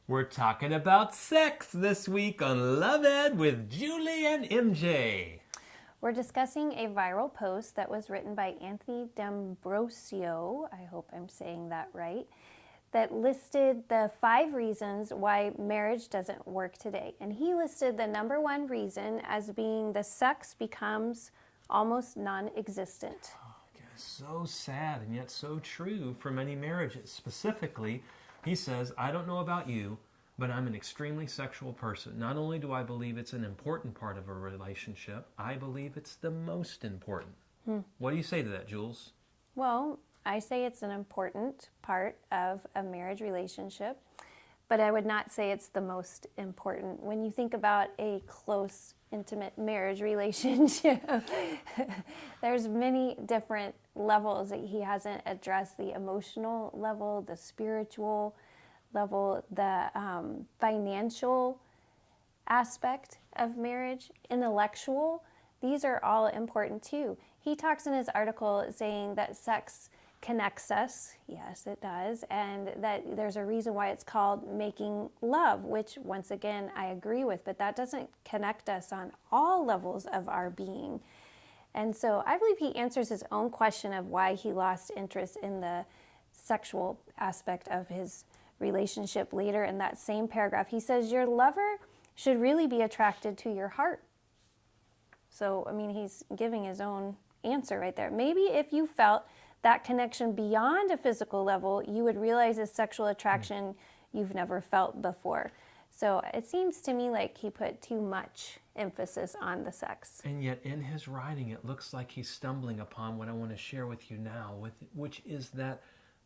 We're talking about sex this week on Love Ed with Julie and MJ. We're discussing a viral post that was written by Anthony D'Ambrosio, I hope I'm saying that right, that listed the 5 reasons why marriage doesn't work today. And he listed the number 1 reason as being the sex becomes almost non-existent. So sad and yet so true for many marriages. Specifically, he says, I don't know about you, but I'm an extremely sexual person. Not only do I believe it's an important part of a relationship, I believe it's the most important. What do you say to that, Jules? Well, I say it's an important part of a marriage relationship, but I would not say it's the most important. When you think about a close, intimate marriage relationship, there's many different levels that he hasn't addressed: the emotional level, the spiritual level, the financial aspect of marriage, intellectual. These are all important too. He talks in his article saying that sex connects us. Yes, it does. And that there's a reason why it's called making love, which once again, I agree with, but that doesn't connect us on all levels of our being. And so I believe he answers his own question of why he lost interest in the sexual aspect of his relationship later in that same paragraph. He says, your lover should really be attracted to your heart. So, I mean, he's giving his own answer right there. Maybe if you felt that connection beyond a physical level, you would realize a sexual attraction you've never felt before. So it seems to me like he put too much emphasis on the sex. And yet in his writing, it looks like he's stumbling upon what I want to share with you now, which is that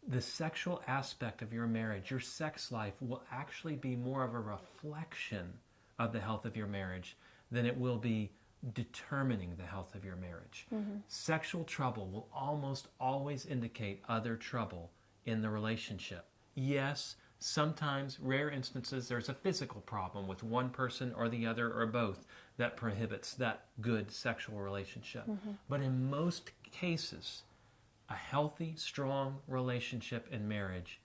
the sexual aspect of your marriage, your sex life, will actually be more of a reflection of the health of your marriage than it will be determining the health of your marriage. Sexual trouble will almost always indicate other trouble in the relationship. Yes, sometimes, rare instances, there's a physical problem with one person or the other or both that prohibits that good sexual relationship. But in most cases, a healthy, strong relationship in marriage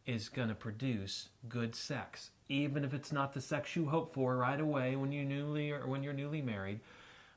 is going to produce good sex, even if it's not the sex you hope for right away when you're newly married.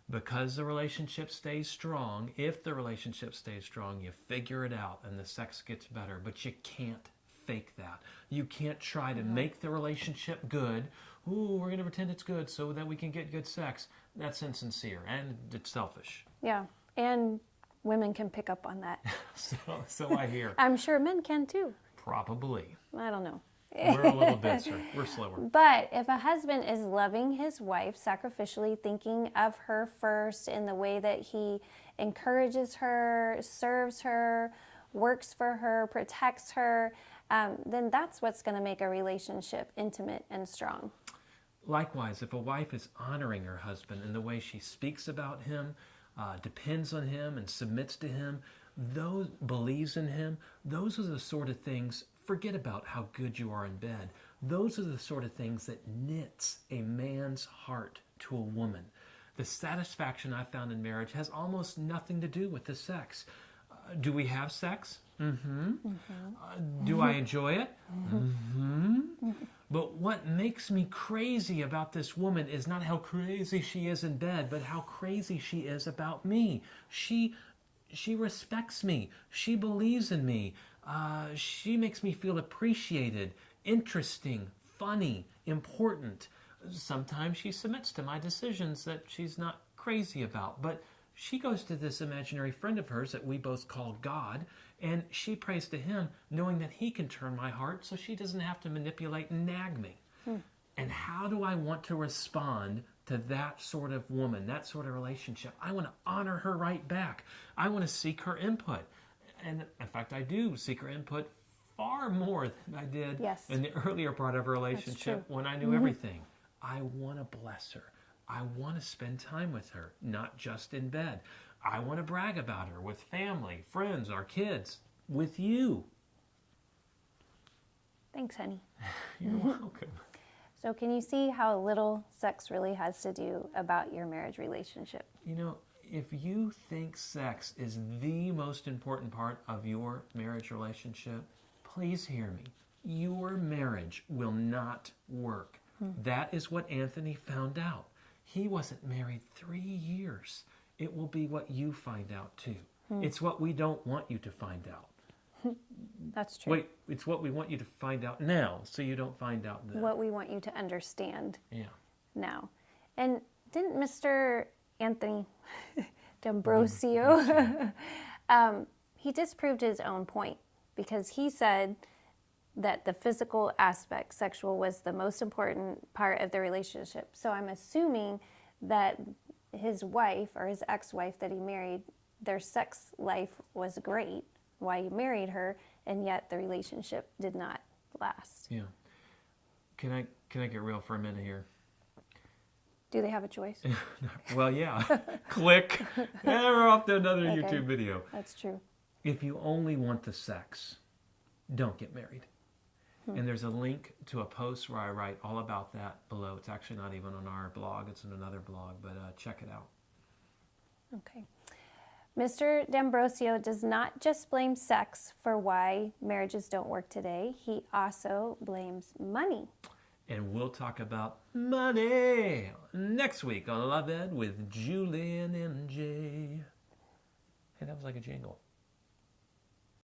Because the relationship stays strong, if the relationship stays strong, you figure it out and the sex gets better. But you can't fake that. You can't try to make the relationship good. Ooh, we're going to pretend it's good so that we can get good sex. That's insincere and it's selfish. Yeah, and women can pick up on that. So I hear. I'm sure men can too. Probably. I don't know. We're a little denser. We're slower. But if a husband is loving his wife sacrificially, thinking of her first in the way that he encourages her, serves her, works for her, protects her, then that's what's going to make a relationship intimate and strong. Likewise, if a wife is honoring her husband in the way she speaks about him, depends on him and submits to him, believes in him, those are the sort of things. Forget about how good you are in bed. Those are the sort of things that knits a man's heart to a woman. The satisfaction I found in marriage has almost nothing to do with the sex. Do we have sex? Do I enjoy it? But what makes me crazy about this woman is not how crazy she is in bed, but how crazy she is about me. She respects me. She believes in me. She makes me feel appreciated, interesting, funny, important. Sometimes she submits to my decisions that she's not crazy about, but she goes to this imaginary friend of hers that we both call God, and she prays to him knowing that he can turn my heart so she doesn't have to manipulate and nag me. And how do I want to respond to that sort of woman, that sort of relationship? I want to honor her right back. I want to seek her input. And in fact, I do seek her input far more than I did in the earlier part of a relationship when I knew everything. I want to bless her. I want to spend time with her, not just in bed. I want to brag about her with family, friends, our kids, with you. Thanks, honey. You're welcome. So can you see how little sex really has to do about your marriage relationship? You know, if you think sex is the most important part of your marriage relationship, please hear me. your marriage will not work. That is what Anthony found out. He wasn't married 3 years. It will be what you find out too. It's what we don't want you to find out. That's true. Wait, it's what we want you to find out now, so you don't find out then. What we want you to understand Yeah. now. And didn't Mr. Anthony D'Ambrosio, he disproved his own point because he said that the physical aspect, sexual, was the most important part of the relationship. So I'm assuming that his wife or his ex-wife that he married, their sex life was great while he married her, and yet the relationship did not last. Yeah. Can I get real for a minute here? Do they have a choice? Well, yeah. Click. And we're off to another Okay. YouTube video. That's true. If you only want the sex, don't get married. And there's a link to a post where I write all about that below. It's actually not even on our blog. It's in another blog, but check it out. Okay. Mr. D'Ambrosio does not just blame sex for why marriages don't work today. He also blames money. And we'll talk about money next week on Love Ed with Julie and MJ. Hey, that was like a jingle.